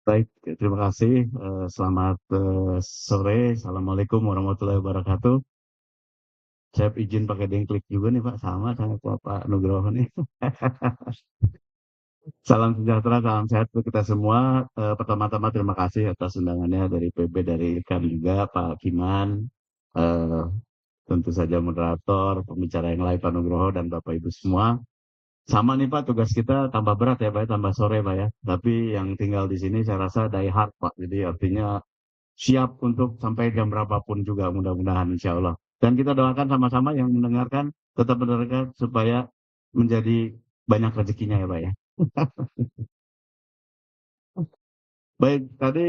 Baik, terima kasih. Selamat sore. Assalamualaikum warahmatullahi wabarakatuh. Saya izin pakai dengklik juga nih Pak, sama Pak Nugroho nih. Salam sejahtera, salam sehat untuk kita semua. Pertama-tama terima kasih atas undangannya dari PB, dari IKAN juga, Pak Kiman. Eh, Tentu saja moderator, pembicara yang lain Pak Nugroho dan Bapak Ibu semua. Sama nih Pak, tugas kita tambah berat ya Pak, ya, tambah sore Pak ya. Tapi yang tinggal di sini saya rasa die hard Pak. Jadi artinya siap untuk sampai jam berapapun juga mudah-mudahan insya Allah. Dan kita doakan sama-sama yang mendengarkan tetap mendengarkan supaya menjadi banyak rezekinya ya Pak ya. Baik, tadi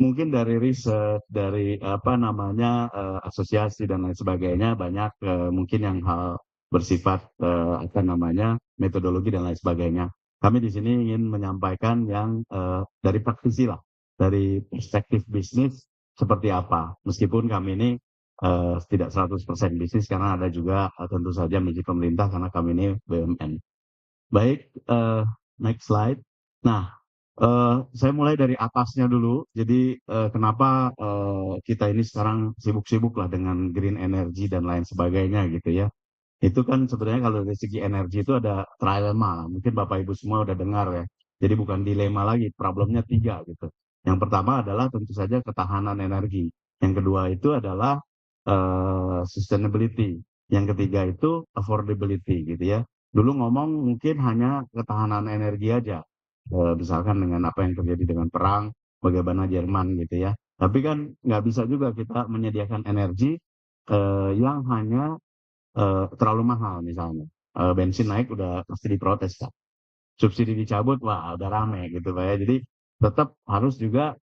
mungkin dari riset, dari apa namanya asosiasi dan lain sebagainya banyak mungkin yang hal bersifat apa namanya metodologi dan lain sebagainya. Kami di sini ingin menyampaikan yang dari praktisi lah, dari perspektif bisnis seperti apa. Meskipun kami ini tidak 100% bisnis karena ada juga tentu saja misi pemerintah karena kami ini BUMN. Baik, next slide. Nah, saya mulai dari atasnya dulu. Jadi, kenapa kita ini sekarang sibuk-sibuk lah dengan green energy dan lain sebagainya gitu ya. Itu kan sebenarnya kalau dari segi energi itu ada trilemma. Mungkin Bapak Ibu semua udah dengar ya. Jadi bukan dilema lagi, problemnya tiga gitu. Yang pertama adalah tentu saja ketahanan energi. Yang kedua itu adalah sustainability. Yang ketiga itu affordability gitu ya. Dulu ngomong mungkin hanya ketahanan energi aja. Misalkan dengan apa yang terjadi dengan perang, bagaimana Jerman gitu ya. Tapi kan nggak bisa juga kita menyediakan energi yang hanya terlalu mahal misalnya. Bensin naik udah pasti diprotes kan. Subsidi dicabut, wah udah rame gitu Pak ya. Jadi tetap harus juga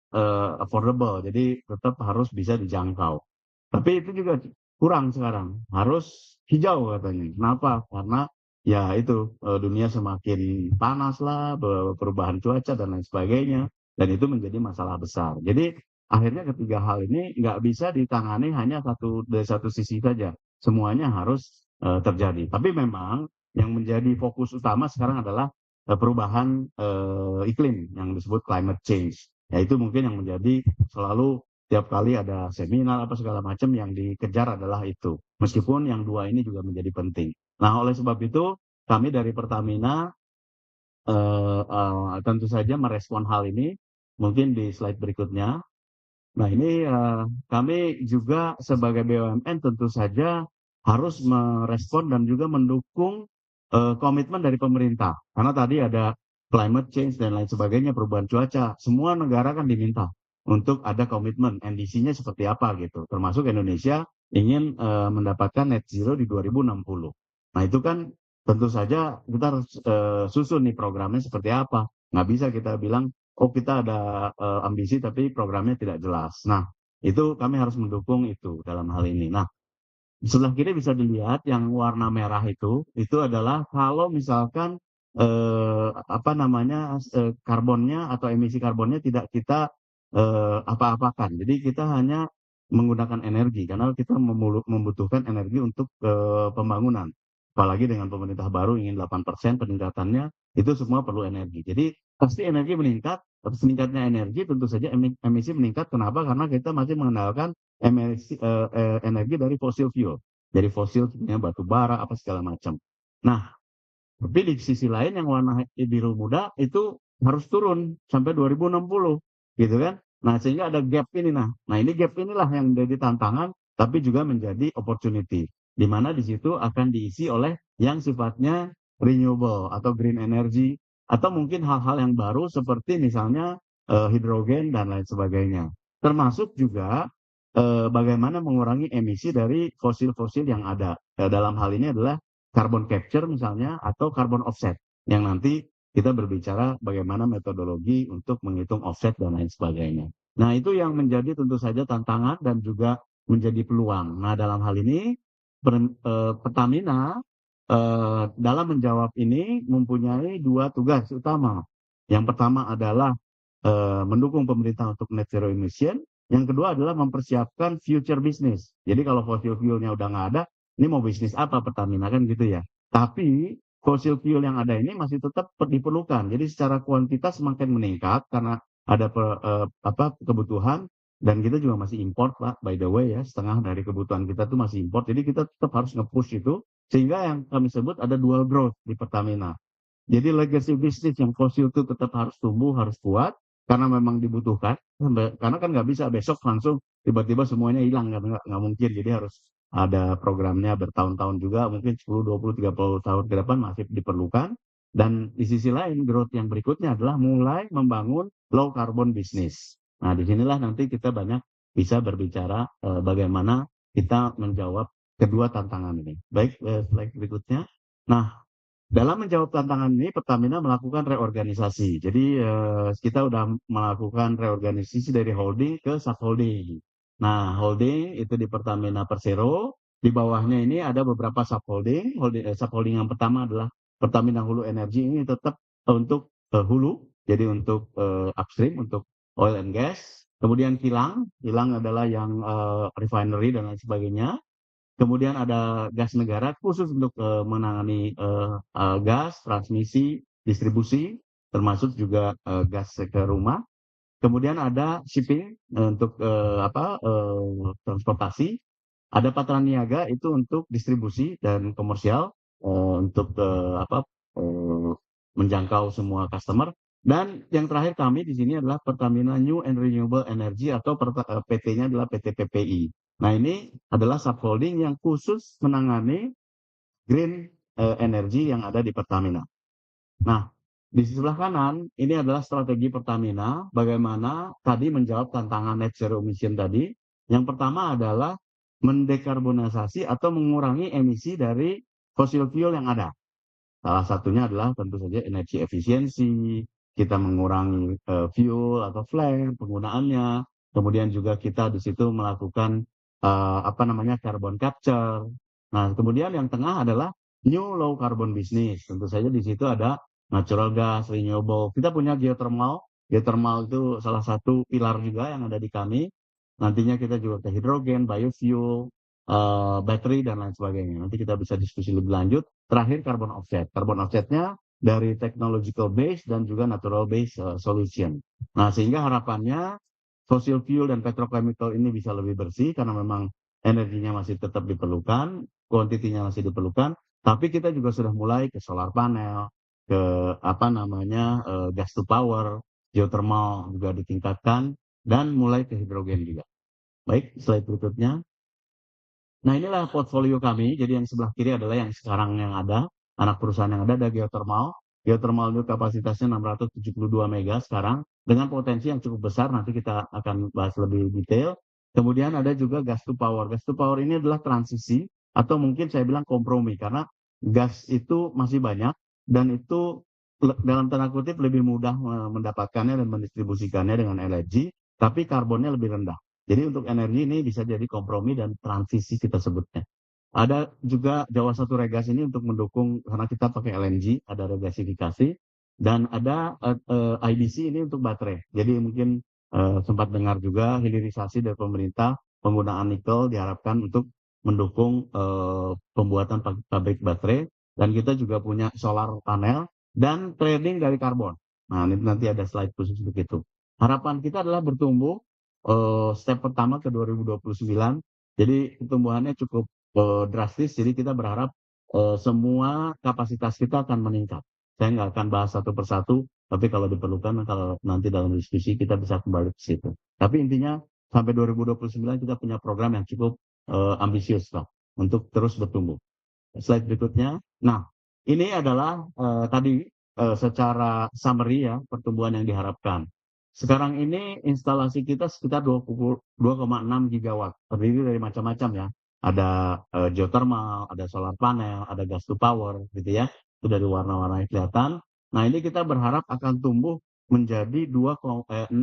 affordable, jadi tetap harus bisa dijangkau. Tapi itu juga kurang sekarang, harus hijau katanya. Kenapa? Karena ya itu dunia semakin panas lah, perubahan cuaca dan lain sebagainya, dan itu menjadi masalah besar. Jadi akhirnya ketiga hal ini nggak bisa ditangani hanya dari satu sisi saja, semuanya harus terjadi. Tapi memang yang menjadi fokus utama sekarang adalah perubahan iklim yang disebut climate change. Ya itu mungkin yang menjadi selalu tiap kali ada seminar apa segala macam yang dikejar adalah itu. Meskipun yang dua ini juga menjadi penting. Nah, oleh sebab itu kami dari Pertamina tentu saja merespon hal ini. Mungkin di slide berikutnya. Nah, ini kami juga sebagai BUMN tentu saja harus merespon dan juga mendukung komitmen dari pemerintah. Karena tadi ada climate change dan lain sebagainya, perubahan cuaca. Semua negara kan diminta untuk ada komitmen, NDC-nya seperti apa gitu. Termasuk Indonesia ingin mendapatkan net zero di 2060. Nah, itu kan tentu saja kita harus susun nih programnya seperti apa. Nggak bisa kita bilang, oh kita ada ambisi tapi programnya tidak jelas. Nah, itu kami harus mendukung itu dalam hal ini. Nah, sebelah kiri bisa dilihat yang warna merah itu adalah kalau misalkan apa namanya karbonnya atau emisi karbonnya tidak kita apa-apakan. Jadi kita hanya menggunakan energi karena kita membutuhkan energi untuk pembangunan. Apalagi dengan pemerintah baru ingin 8% peningkatannya, itu semua perlu energi. Jadi pasti energi meningkat, tapi meningkatnya energi tentu saja emisi meningkat. Kenapa? Karena kita masih mengandalkan energi dari fosil fuel, dari fosil batu bara apa segala macam. Nah, tapi di sisi lain yang warna biru muda itu harus turun sampai 2060, gitu kan? Nah, sehingga ada gap ini. Nah ini gap inilah yang menjadi tantangan, tapi juga menjadi opportunity, di mana di situ akan diisi oleh yang sifatnya renewable atau green energy, atau mungkin hal-hal yang baru seperti misalnya hidrogen dan lain sebagainya. Termasuk juga bagaimana mengurangi emisi dari fosil-fosil yang ada. Dalam hal ini adalah carbon capture misalnya atau carbon offset yang nanti kita berbicara bagaimana metodologi untuk menghitung offset dan lain sebagainya. Nah, itu yang menjadi tentu saja tantangan dan juga menjadi peluang. Nah, dalam hal ini Pertamina dalam menjawab ini mempunyai dua tugas utama. Yang pertama adalah mendukung pemerintah untuk net zero emission. Yang kedua adalah mempersiapkan future business. Jadi kalau fossil fuelnya udah nggak ada, ini mau bisnis apa Pertamina kan gitu ya. Tapi fossil fuel yang ada ini masih tetap diperlukan. Jadi secara kuantitas semakin meningkat karena ada kebutuhan dan kita juga masih import, Pak, by the way ya, setengah dari kebutuhan kita tuh masih import. Jadi kita tetap harus nge-push itu, sehingga yang kami sebut ada dual growth di Pertamina. Jadi legacy bisnis yang fosil itu tetap harus tumbuh, harus kuat, karena memang dibutuhkan. Karena kan nggak bisa besok langsung tiba-tiba semuanya hilang, kan nggak mungkin. Jadi harus ada programnya bertahun-tahun juga, mungkin 10, 20, 30 tahun ke depan masih diperlukan. Dan di sisi lain, growth yang berikutnya adalah mulai membangun low carbon bisnis. Nah, disinilah nanti kita banyak bisa berbicara bagaimana kita menjawab kedua tantangan ini. Baik, slide berikutnya. Nah, dalam menjawab tantangan ini, Pertamina melakukan reorganisasi. Jadi kita sudah melakukan reorganisasi dari holding ke subholding. Nah, holding itu di Pertamina Persero. Di bawahnya ini ada beberapa subholding. Subholding yang pertama adalah Pertamina Hulu Energi, ini tetap untuk hulu, jadi untuk upstream, untuk oil and gas. Kemudian kilang adalah yang refinery dan lain sebagainya. Kemudian ada gas negara khusus untuk menangani gas, transmisi, distribusi, termasuk juga gas ke rumah. Kemudian ada shipping untuk transportasi. Ada Patraniaga itu untuk distribusi dan komersial untuk menjangkau semua customer. Dan yang terakhir kami di sini adalah Pertamina New and Renewable Energy atau PT-nya adalah PT PPI. Nah, ini adalah subholding yang khusus menangani green energy yang ada di Pertamina. Nah, di sebelah kanan ini adalah strategi Pertamina bagaimana tadi menjawab tantangan net zero emission tadi. Yang pertama adalah mendekarbonisasi atau mengurangi emisi dari fossil fuel yang ada. Salah satunya adalah tentu saja energi efisiensi, kita mengurangi fuel atau flare penggunaannya. Kemudian juga kita di situ melakukan carbon capture. Nah, kemudian yang tengah adalah new low carbon business. Tentu saja di situ ada natural gas, renewable. Kita punya geothermal. Geothermal itu salah satu pilar juga yang ada di kami. Nantinya kita juga ke hidrogen, biofuel, baterai dan lain sebagainya. Nanti kita bisa diskusi lebih lanjut. Terakhir carbon offset. Carbon offsetnya dari technological base dan juga natural base solution. Nah, sehingga harapannya fossil fuel dan petrochemical ini bisa lebih bersih karena memang energinya masih tetap diperlukan, kuantitinya masih diperlukan, tapi kita juga sudah mulai ke solar panel, ke gas to power, geothermal juga ditingkatkan, dan mulai ke hidrogen juga. Baik, slide berikutnya. Nah, inilah portfolio kami. Jadi yang sebelah kiri adalah yang sekarang yang ada, anak perusahaan yang ada geothermal. Geothermal itu kapasitasnya 672 mega sekarang, dengan potensi yang cukup besar, nanti kita akan bahas lebih detail. Kemudian ada juga gas to power. Gas to power ini adalah transisi, atau mungkin saya bilang kompromi, karena gas itu masih banyak, dan itu dalam tanda kutip lebih mudah mendapatkannya dan mendistribusikannya dengan LNG, tapi karbonnya lebih rendah. Jadi untuk energi ini bisa jadi kompromi dan transisi kita sebutnya. Ada juga Jawa Satu Regas ini untuk mendukung, karena kita pakai LNG, ada regasifikasi. Dan ada IBC ini untuk baterai. Jadi mungkin sempat dengar juga hilirisasi dari pemerintah, penggunaan nikel diharapkan untuk mendukung pembuatan pabrik baterai. Dan kita juga punya solar panel dan trading dari karbon. Nah, ini nanti ada slide khusus begitu. Harapan kita adalah bertumbuh step pertama ke 2029. Jadi pertumbuhannya cukup drastis. Jadi kita berharap semua kapasitas kita akan meningkat. Saya nggak akan bahas satu persatu, tapi kalau diperlukan, kalau nanti dalam diskusi kita bisa kembali ke situ. Tapi intinya sampai 2029 kita punya program yang cukup ambisius, Pak, untuk terus bertumbuh. Slide berikutnya. Nah, ini adalah tadi secara summary ya pertumbuhan yang diharapkan. Sekarang ini instalasi kita sekitar 2,6 gigawatt, terdiri dari macam-macam ya. Ada geothermal, ada solar panel, ada gas to power, gitu ya. Itu dari warna-warnanya kelihatan. Nah, ini kita berharap akan tumbuh menjadi 6,1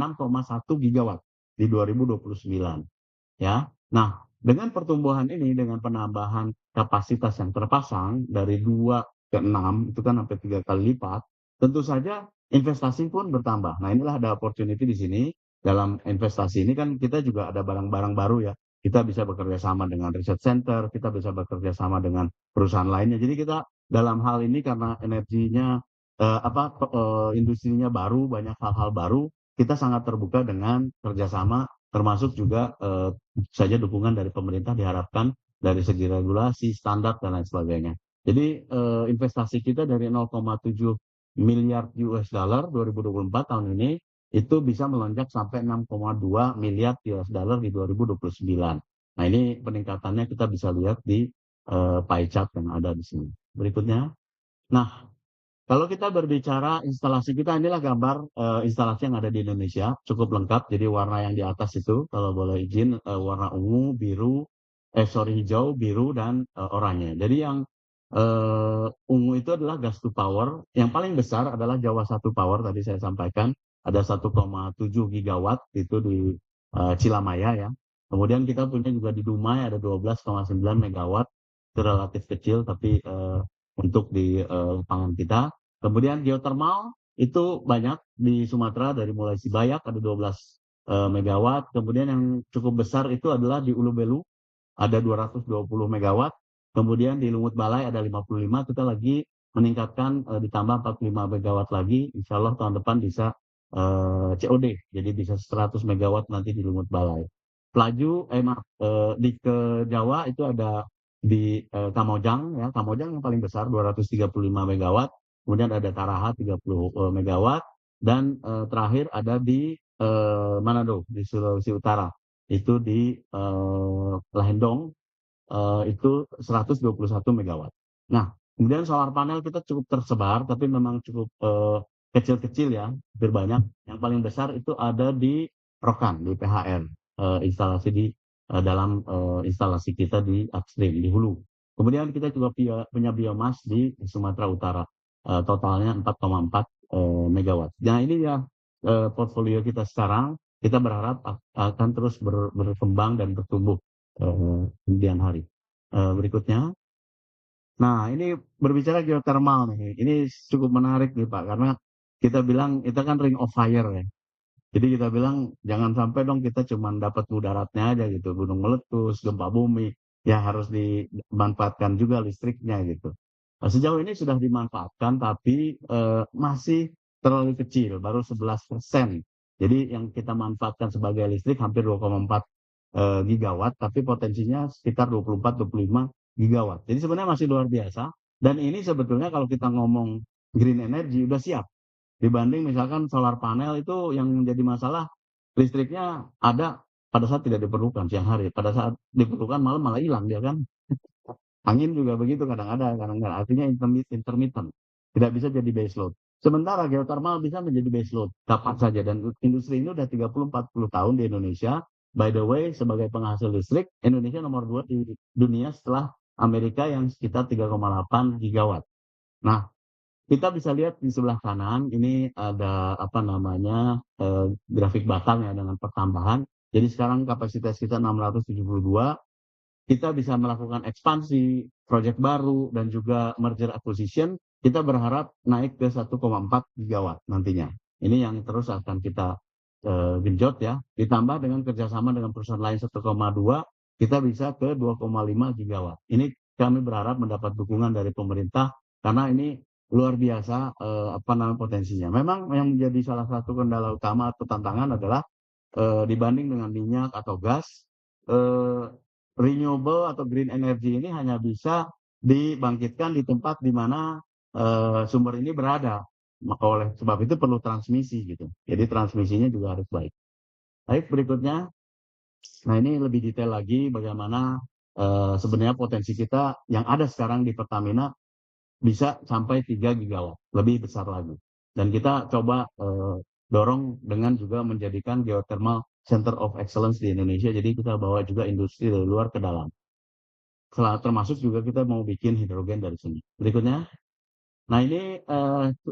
gigawatt di 2029. Ya. Nah, dengan pertumbuhan ini, dengan penambahan kapasitas yang terpasang dari 2 ke 6, itu kan sampai 3 kali lipat, tentu saja investasi pun bertambah. Nah, inilah ada opportunity di sini. Dalam investasi ini kan kita juga ada barang-barang baru ya. Kita bisa bekerja sama dengan research center, kita bisa bekerja sama dengan perusahaan lainnya. Jadi kita dalam hal ini karena energinya industrinya baru, banyak hal-hal baru, kita sangat terbuka dengan kerjasama, termasuk juga saja dukungan dari pemerintah diharapkan dari segi regulasi, standar, dan lain sebagainya. Jadi investasi kita dari 0,7 miliar US dollar 2024 tahun ini itu bisa melonjak sampai 6,2 miliar US dollar di 2029. Nah ini peningkatannya kita bisa lihat di pie chart yang ada di sini. Berikutnya. Nah, kalau kita berbicara instalasi kita, inilah gambar instalasi yang ada di Indonesia, cukup lengkap. Jadi warna yang di atas itu, kalau boleh izin, warna ungu, biru, hijau, biru, dan oranye. Jadi yang ungu itu adalah gas to power. Yang paling besar adalah Jawa Satu Power, tadi saya sampaikan. Ada 1,7 gigawatt itu di Cilamaya ya. Kemudian kita punya juga di Dumai ada 12,9 megawatt. Itu relatif kecil, tapi untuk di lapangan kita. Kemudian geothermal itu banyak di Sumatera dari mulai Sibayak ada 12 megawatt. Kemudian yang cukup besar itu adalah di Ulu Belu ada 220 megawatt. Kemudian di Lumut Balai ada 55. Kita lagi meningkatkan ditambah 45 megawatt lagi. Insya Allah tahun depan bisa COD. Jadi bisa 100 megawatt nanti di Lumut Balai. Pelaju, di ke Jawa itu ada di Kamojang ya. Kamojang yang paling besar 235 megawatt. Kemudian ada Taraha 30 megawatt. Dan terakhir ada di Manado di Sulawesi Utara itu di Lahendong itu 121 megawatt. Nah, kemudian solar panel kita cukup tersebar, tapi memang cukup kecil-kecil ya, hampir banyak. Yang paling besar itu ada di Rokan, di PHR, instalasi di dalam instalasi kita di upstream, di hulu. Kemudian kita juga punya biomas di Sumatera Utara, totalnya 4,4 megawatt. Nah ini ya portfolio kita sekarang, kita berharap akan terus berkembang dan bertumbuh kemudian hari. Berikutnya. Nah, ini berbicara geothermal nih. Ini cukup menarik nih Pak, karena kita bilang itu kan ring of fire ya. Jadi kita bilang jangan sampai dong kita cuma dapat mudaratnya aja gitu, gunung meletus, gempa bumi, ya harus dimanfaatkan juga listriknya gitu. Nah, sejauh ini sudah dimanfaatkan, tapi masih terlalu kecil, baru 11%. Jadi yang kita manfaatkan sebagai listrik hampir 2,4 gigawatt, tapi potensinya sekitar 24-25 gigawatt. Jadi sebenarnya masih luar biasa. Dan ini sebetulnya kalau kita ngomong green energy udah siap. Dibanding misalkan solar panel itu yang menjadi masalah listriknya ada pada saat tidak diperlukan siang hari. Pada saat diperlukan malam malah hilang dia kan. Angin juga begitu kadang-kadang. Artinya intermittent. Tidak bisa jadi base load. Sementara geothermal bisa menjadi base load. Kapan saja. Dan industri ini udah 30-40 tahun di Indonesia. By the way, sebagai penghasil listrik, Indonesia nomor 2 di dunia setelah Amerika yang sekitar 3,8 gigawatt. Nah, kita bisa lihat di sebelah kanan, ini ada apa namanya grafik batang ya dengan pertambahan. Jadi sekarang kapasitas kita 672, kita bisa melakukan ekspansi, proyek baru, dan juga merger acquisition, kita berharap naik ke 1,4 gigawatt nantinya. Ini yang terus akan kita genjot ya. Ditambah dengan kerjasama dengan perusahaan lain 1,2, kita bisa ke 2,5 gigawatt. Ini kami berharap mendapat dukungan dari pemerintah karena ini luar biasa apa namanya potensinya. Memang yang menjadi salah satu kendala utama atau tantangan adalah dibanding dengan minyak atau gas, renewable atau green energy ini hanya bisa dibangkitkan di tempat di mana sumber ini berada. Oleh sebab itu perlu transmisi gitu. Jadi transmisinya juga harus baik. Baik, berikutnya. Nah ini lebih detail lagi bagaimana sebenarnya potensi kita yang ada sekarang di Pertamina bisa sampai 3 gigawatt, lebih besar lagi. Dan kita coba dorong dengan juga menjadikan geothermal center of excellence di Indonesia. Jadi kita bawa juga industri dari luar ke dalam. Termasuk juga kita mau bikin hidrogen dari sini. Berikutnya. Nah ini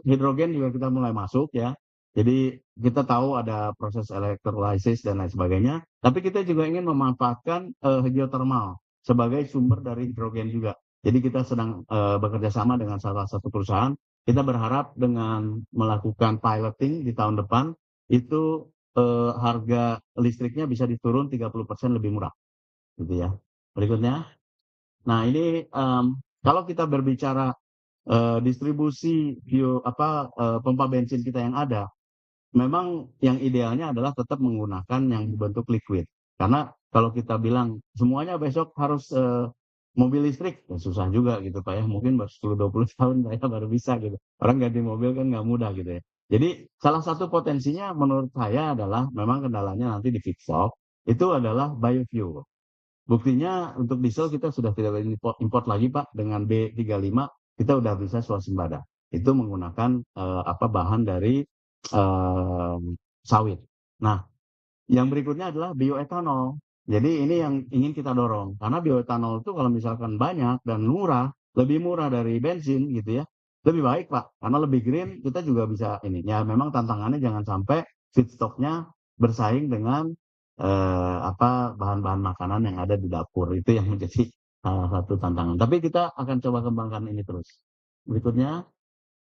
hidrogen juga kita mulai masuk ya. Jadi kita tahu ada proses electrolysis dan lain sebagainya. Tapi kita juga ingin memanfaatkan geothermal sebagai sumber dari hidrogen juga. Jadi kita sedang bekerja sama dengan salah satu perusahaan. Kita berharap dengan melakukan piloting di tahun depan itu harga listriknya bisa diturun 30% lebih murah, gitu ya. Berikutnya. Nah ini kalau kita berbicara distribusi pompa bensin kita yang ada, memang yang idealnya adalah tetap menggunakan yang berbentuk liquid. Karena kalau kita bilang semuanya besok harus mobil listrik, ya susah juga gitu Pak ya. Mungkin baru 10-20 tahun saya baru bisa gitu. Orang ganti mobil kan nggak mudah gitu ya. Jadi salah satu potensinya menurut saya adalah memang kendalanya nanti di feedstock itu adalah biofuel. Buktinya untuk diesel kita sudah tidak import lagi Pak, dengan B35 kita udah bisa swasembada. Itu menggunakan bahan dari eh, sawit. Nah, yang berikutnya adalah bioetanol. Jadi ini yang ingin kita dorong. Karena bioetanol itu kalau misalkan banyak dan murah, lebih murah dari bensin gitu ya. Lebih baik Pak, karena lebih green kita juga bisa ini. Ya memang tantangannya jangan sampai feedstocknya bersaing dengan bahan-bahan makanan yang ada di dapur. Itu yang menjadi salah satu tantangan. Tapi kita akan coba kembangkan ini terus. Berikutnya,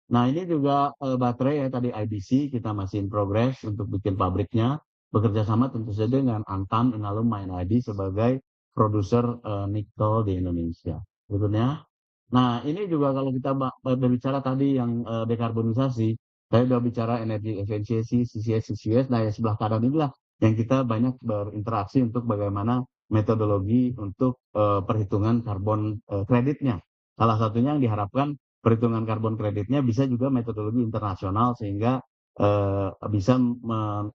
nah ini juga baterai ya tadi IBC kita masih in progress untuk bikin pabriknya, bekerja sama tentu saja dengan Antam, Inalum, Main ID sebagai produser nikel di Indonesia. Berikutnya, nah ini juga kalau kita berbicara tadi yang dekarbonisasi, saya sudah bicara energi efisiensi, CCS, CCS. Nah yang sebelah kanan inilah yang kita banyak berinteraksi untuk bagaimana metodologi untuk perhitungan karbon kreditnya. Salah satunya yang diharapkan perhitungan karbon kreditnya bisa juga metodologi internasional sehingga bisa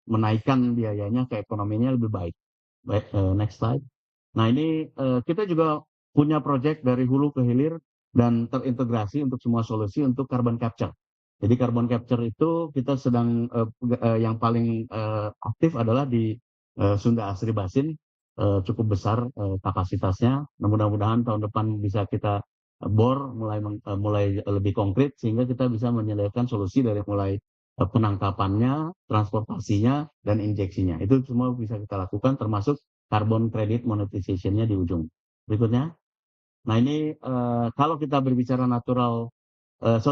menaikkan biayanya ke ekonominya lebih baik. Baik, next slide. Nah ini kita juga punya proyek dari hulu ke hilir dan terintegrasi untuk semua solusi untuk carbon capture. Jadi carbon capture itu kita sedang yang paling aktif adalah di Sunda Asri Basin, cukup besar kapasitasnya. Nah, mudah-mudahan tahun depan bisa kita bor mulai lebih konkret sehingga kita bisa menyediakan solusi dari mulai penangkapannya, transportasinya, dan injeksinya. Itu semua bisa kita lakukan termasuk carbon credit monetization-nya di ujung. Berikutnya. Nah ini kalau kita berbicara natural,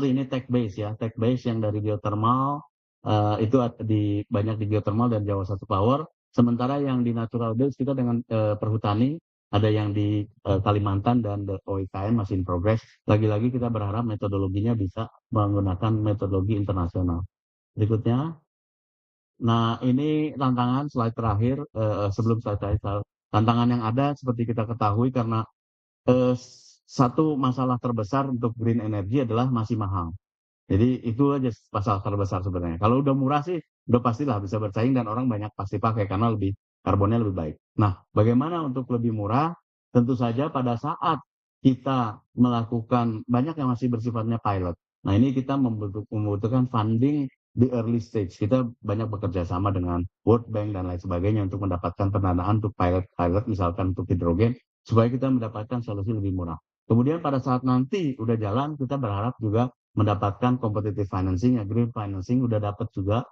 ini tech base ya, tech base yang dari geothermal itu banyak di geothermal dan Jawa Satu Power. Sementara yang di natural base kita dengan perhutani, ada yang di Kalimantan dan OIKM masih in progress. Lagi-lagi kita berharap metodologinya bisa menggunakan metodologi internasional. Berikutnya. Nah, ini tantangan slide terakhir sebelum slide terakhir. Tantangan yang ada seperti kita ketahui karena satu masalah terbesar untuk green energy adalah masih mahal. Jadi itu aja masalah terbesar sebenarnya. Kalau udah murah sih, udah pastilah bisa bersaing dan orang banyak pasti pakai karena karbonnya lebih baik. Nah, bagaimana untuk lebih murah? Tentu saja pada saat kita melakukan banyak yang masih bersifatnya pilot. Nah, ini kita membutuhkan funding di early stage. Kita banyak bekerja sama dengan World Bank dan lain sebagainya untuk mendapatkan pendanaan untuk pilot misalkan untuk hidrogen supaya kita mendapatkan solusi lebih murah. Kemudian pada saat nanti udah jalan, kita berharap juga mendapatkan competitive financing, green financing udah dapat juga,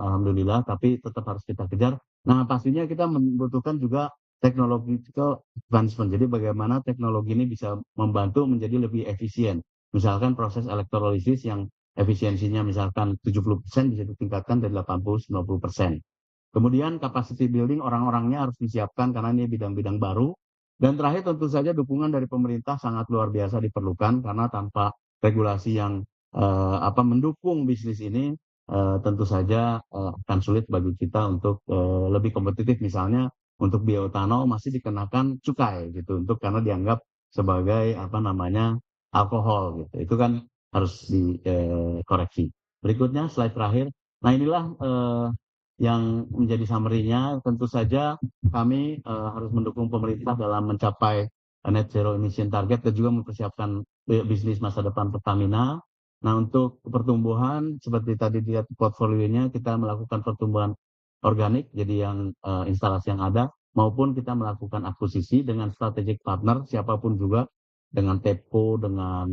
alhamdulillah, tapi tetap harus kita kejar. Nah, pastinya kita membutuhkan juga technological advancement. Jadi bagaimana teknologi ini bisa membantu menjadi lebih efisien. Misalkan proses elektrolisis yang efisiensinya misalkan 70% bisa ditingkatkan dari 80-90%. Kemudian capacity building orang-orangnya harus disiapkan karena ini bidang-bidang baru. Dan terakhir tentu saja dukungan dari pemerintah sangat luar biasa diperlukan karena tanpa regulasi yang mendukung bisnis ini tentu saja akan sulit bagi kita untuk lebih kompetitif. Misalnya untuk bioetanol masih dikenakan cukai gitu untuk karena dianggap sebagai alkohol gitu. Itu kan harus dikoreksi. Berikutnya slide terakhir. Nah inilah yang menjadi summary-nya. Tentu saja kami harus mendukung pemerintah dalam mencapai net zero emission target dan juga mempersiapkan bisnis masa depan Pertamina. Nah untuk pertumbuhan seperti tadi lihat portfolionya kita melakukan pertumbuhan organik jadi yang instalasi yang ada maupun kita melakukan akuisisi dengan strategic partner siapapun juga dengan TEPCO, dengan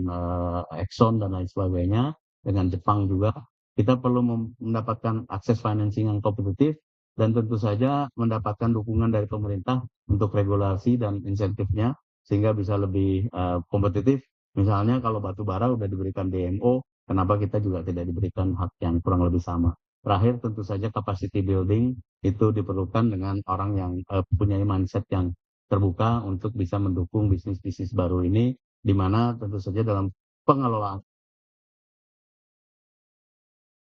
Exxon dan lain sebagainya, dengan Jepang juga kita perlu mendapatkan akses financing yang kompetitif dan tentu saja mendapatkan dukungan dari pemerintah untuk regulasi dan insentifnya sehingga bisa lebih kompetitif. Misalnya kalau batu bara udah diberikan DMO, kenapa kita juga tidak diberikan hak yang kurang lebih sama? Terakhir tentu saja capacity building itu diperlukan dengan orang yang punya mindset yang terbuka untuk bisa mendukung bisnis-bisnis baru ini, di mana tentu saja dalam pengelolaan